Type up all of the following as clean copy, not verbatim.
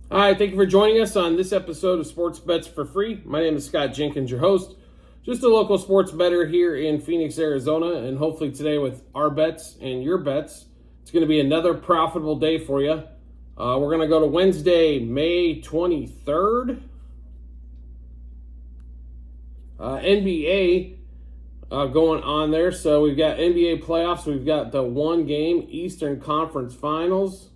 Hi, thank you for joining us on this episode of Sports Bets for Free. My name is Scott Jenkins, your host. Just a local sports bettor here in Phoenix, Arizona, and hopefully today with our bets and your bets, it's going to be another profitable day for you. We're going to go to Wednesday, May 23rd. NBA going on there. So we've got NBA playoffs. We've got the one game Eastern Conference Finals.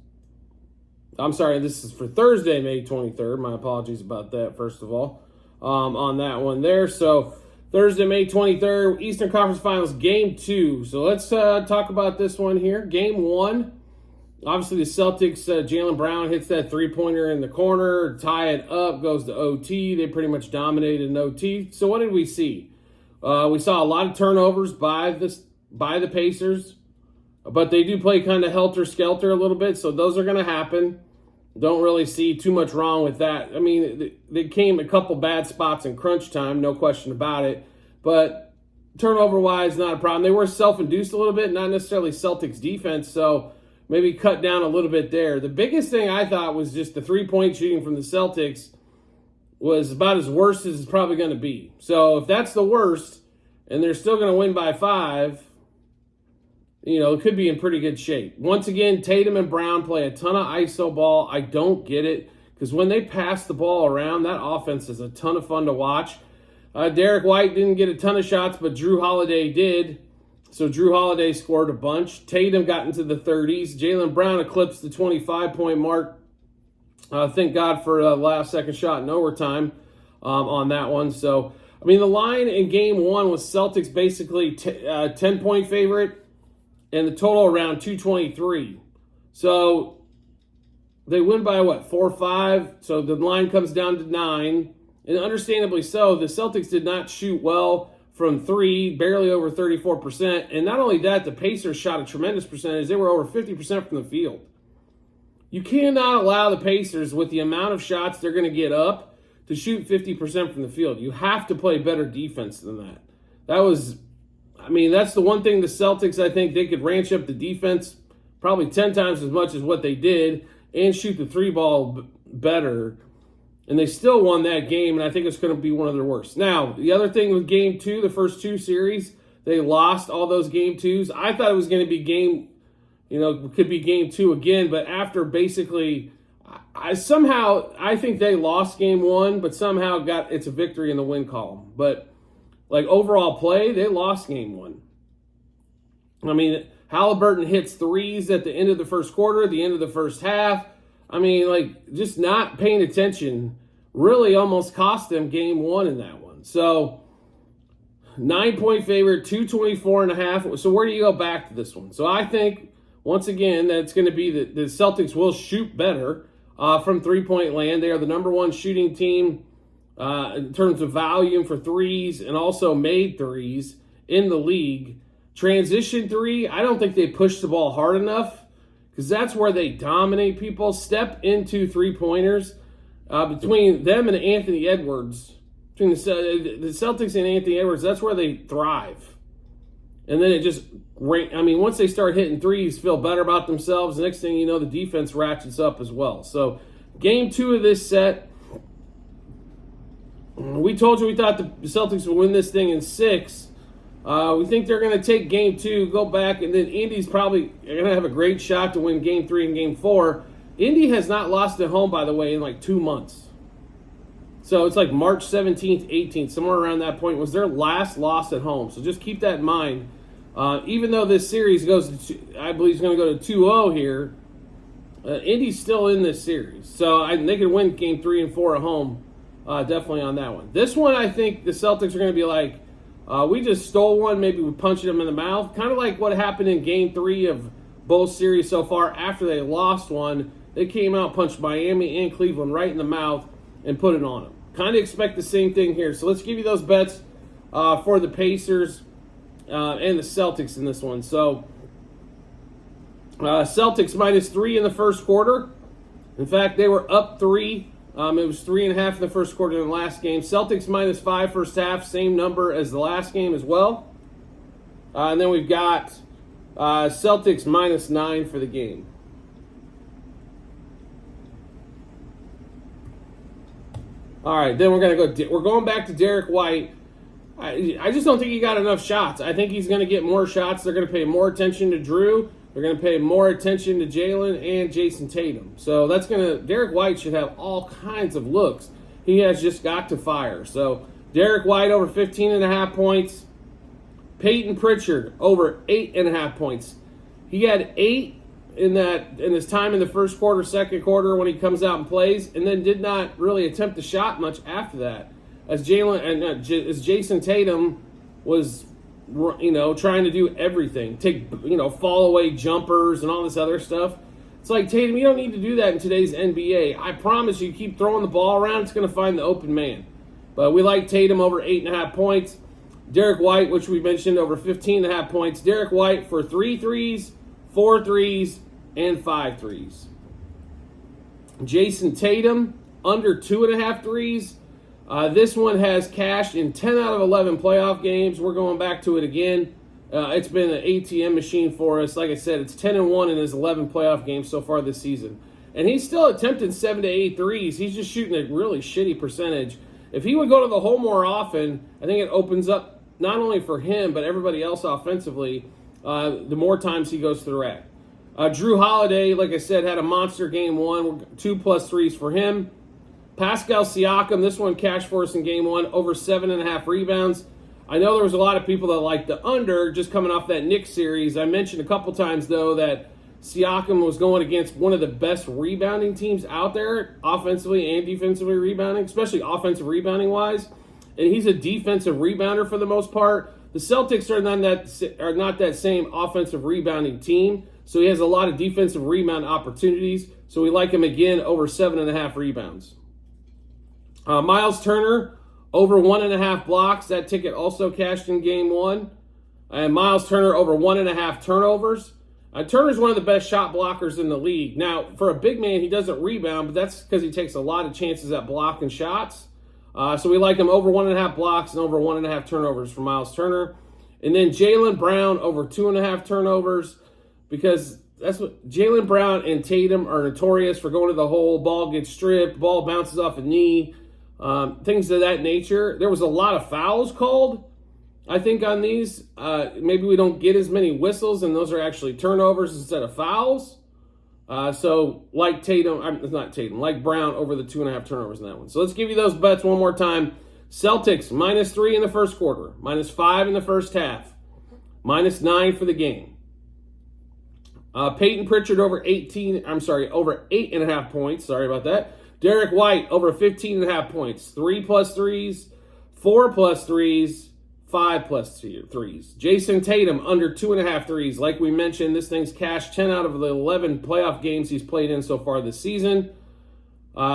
I'm sorry, this is for Thursday, May 23rd. My apologies about that, first of all, on that one there. So Thursday, May 23rd, Eastern Conference Finals, Game 2. So let's talk about this one here. Game 1, obviously the Celtics, Jaylen Brown hits that three-pointer in the corner, tie it up, goes to OT. They pretty much dominated in OT. So what did we see? We saw a lot of turnovers by the Pacers, but they do play kind of helter-skelter a little bit, so those are going to happen. Don't really see too much wrong with that. I mean, they came a couple bad spots in crunch time, no question about it, but turnover-wise, not a problem. They were self-induced a little bit, not necessarily Celtics defense, so maybe cut down a little bit there. The biggest thing I thought was just the three-point shooting from the Celtics was about as worst as it's probably going to be. So if that's the worst, and they're still going to win by 5, it could be in pretty good shape. Once again, Tatum and Brown play a ton of iso ball. I don't get it because when they pass the ball around, that offense is a ton of fun to watch. Derek White didn't get a ton of shots, but Drew Holiday did. So Drew Holiday scored a bunch. Tatum got into the 30s. Jaylen Brown eclipsed the 25-point mark. Thank God for the last second shot in overtime on that one. So, I mean, the line in Game 1 was Celtics basically 10-point favorite. And the total around 223. So they win by 4 or 5. So the line comes down to 9. And understandably so, the Celtics did not shoot well from 3, barely over 34%. And not only that, the Pacers shot a tremendous percentage. They were over 50% from the field. You cannot allow the Pacers, with the amount of shots they're going to get up, to shoot 50% from the field. You have to play better defense than that. That's the one thing the Celtics, I think they could ranch up the defense probably 10 times as much as what they did and shoot the three ball better. And they still won that game, and I think it's going to be one of their worst. Now, the other thing with Game 2, the first 2 series, they lost all those Game 2s. I thought it was going to be could be Game 2 again, but after basically, I think they lost Game 1, but somehow it's a victory in the win column. But overall play, they lost Game 1. I mean, Halliburton hits threes at the end of the first quarter, the end of the first half. Just not paying attention really almost cost them Game 1 in that one. So, 9-point favorite, 224.5. So where do you go back to this one? So I think, once again, that it's going to be the Celtics will shoot better from three-point land. They are the number 1 shooting team in terms of volume for threes and also made threes in the league. Transition 3, I don't think they push the ball hard enough because that's where they dominate people. Step into three-pointers between them and Anthony Edwards. Between the Celtics and Anthony Edwards, that's where they thrive. And then once they start hitting threes, feel better about themselves. The next thing you know, the defense ratchets up as well. So Game 2 of this set, we told you we thought the Celtics would win this thing in 6. We think they're going to take Game 2, go back, and then Indy's probably going to have a great shot to win Game 3 and Game 4. Indy has not lost at home, by the way, in 2 months. So it's March 17th, 18th, somewhere around that point was their last loss at home. So just keep that in mind. Even though this series I believe is going to go to 2-0 here, Indy's still in this series. So they could win Game 3 and 4 at home. Definitely on that one. This one, I think the Celtics are going to be we just stole one. Maybe we punched them in the mouth. Kind of like what happened in Game 3 of both series so far. After they lost one, they came out, punched Miami and Cleveland right in the mouth, and put it on them. Kind of expect the same thing here. So let's give you those bets for the Pacers and the Celtics in this one. So Celtics -3 in the first quarter. In fact, they were up 3. It was 3.5 in the first quarter in the last game. Celtics -5 first half, same number as the last game as well. And then we've got Celtics -9 for the game. All right, then we're going back to Derek White. I just don't think he got enough shots. I think he's going to get more shots. They're going to pay more attention to Drew. They're going to pay more attention to Jalen and Jason Tatum. So Derek White should have all kinds of looks. He has just got to fire. So Derek White over 15.5 points. Peyton Pritchard over 8.5 points. He had 8 in his time in the first quarter, second quarter when he comes out and plays, and then did not really attempt a shot much after that. As Jason Tatum was, trying to do everything, take fall away jumpers and all this other stuff. It's like, Tatum, you don't need to do that in today's NBA. I promise you, keep throwing the ball around, it's going to find the open man. But we like Tatum over 8.5 points. Derek White, which we mentioned, over 15.5 points. Derek White for 3 threes, 4 threes, and 5 threes. Jason Tatum, under 2.5 threes. This one has cashed in 10 out of 11 playoff games. We're going back to it again. It's been an ATM machine for us. Like I said, it's 10-1 in his 11 playoff games so far this season. And he's still attempting 7 to 8 threes. He's just shooting a really shitty percentage. If he would go to the hole more often, I think it opens up not only for him, but everybody else offensively, the more times he goes to the rack. Drew Holiday, like I said, had a monster game 1, 2+ threes for him. Pascal Siakam, this one cashed for us in game 1, over 7.5 rebounds. I know there was a lot of people that liked the under just coming off that Knicks series. I mentioned a couple times, though, that Siakam was going against one of the best rebounding teams out there, offensively and defensively rebounding, especially offensive rebounding-wise. And he's a defensive rebounder for the most part. The Celtics are not that same offensive rebounding team, so he has a lot of defensive rebound opportunities. So we like him again over 7.5 rebounds. Miles Turner, over 1.5 blocks. That ticket also cashed in game 1. And Miles Turner over 1.5 turnovers. Turner's one of the best shot blockers in the league. Now, for a big man, he doesn't rebound, but that's because he takes a lot of chances at blocking shots. So we like him over 1.5 blocks and over 1.5 turnovers for Miles Turner. And then Jaylen Brown over 2.5 turnovers, because that's what Jaylen Brown and Tatum are notorious for, going to the hole, ball gets stripped, ball bounces off a knee, things of that nature. There was a lot of fouls called, I think, on these. Maybe we don't get as many whistles, and those are actually turnovers instead of fouls. So like like Brown over the 2.5 turnovers in that one. So let's give you those bets one more time. Celtics -3 in the first quarter, -5 in the first half, -9 for the game. Peyton Pritchard over 8.5 points. Sorry about that. Derek White over 15.5 points. 3+ threes, 4+ threes, 5+ threes. Jason Tatum under 2.5 threes. Like we mentioned, this thing's cashed 10 out of the 11 playoff games he's played in so far this season. Drew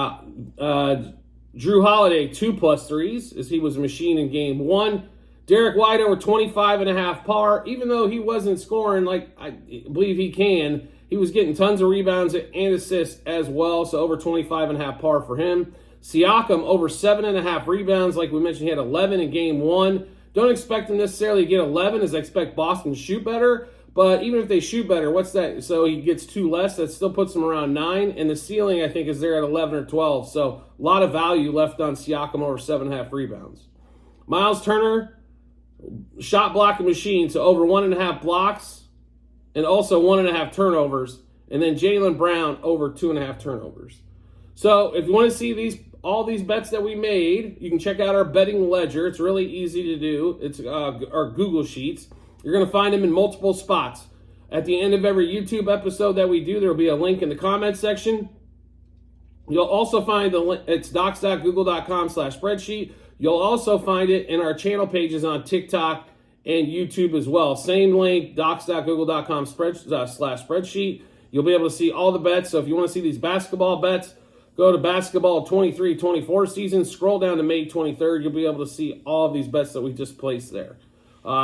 Holiday 2+ threes, as he was a machine in game 1. Derek White over 25.5 par. Even though he wasn't scoring like I believe he can, he was getting tons of rebounds and assists as well. So over 25.5 par for him. Siakam over 7.5 rebounds. Like we mentioned, he had 11 in game 1. Don't expect him necessarily to get 11, as I expect Boston to shoot better. But even if they shoot better, what's that? So he gets 2 less. That still puts him around 9. And the ceiling, I think, is there at 11 or 12. So a lot of value left on Siakam over 7.5 rebounds. Miles Turner, shot blocking machine. So over 1.5 blocks and also 1.5 turnovers. And then Jaylen Brown over 2.5 turnovers. So if you want to see all these bets that we made, you can check out our betting ledger. It's really easy to do. It's our Google Sheets. You're going to find them in multiple spots. At the end of every YouTube episode that we do, there will be a link in the comment section. You'll also find the link. It's docs.google.com/spreadsheet. You'll also find it in our channel pages on TikTok and YouTube as well. Same link, docs.google.com/spreadsheet. You'll be able to see all the bets. So if you want to see these basketball bets, go to basketball 23-24 season, scroll down to May 23rd. You'll be able to see all of these bets that we just placed there.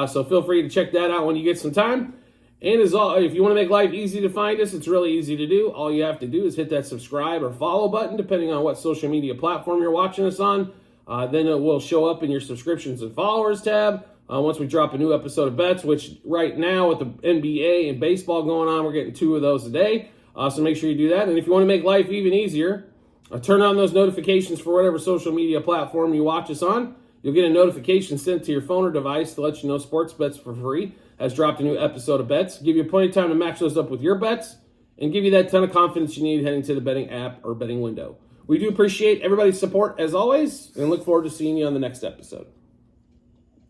So feel free to check that out when you get some time. And if you want to make life easy to find us, it's really easy to do. All you have to do is hit that subscribe or follow button, depending on what social media platform you're watching us on. Then it will show up in your subscriptions and followers tab once we drop a new episode of bets, which right now with the NBA and baseball going on, we're getting 2 of those a day. So make sure you do that. And if you want to make life even easier, Turn on those notifications for whatever social media platform you watch us on. You'll get a notification sent to your phone or device to let you know Sports Bets for Free has dropped a new episode of bets. Give you plenty of time to match those up with your bets and give you that ton of confidence you need heading to the betting app or betting window. We do appreciate everybody's support as always and look forward to seeing you on the next episode.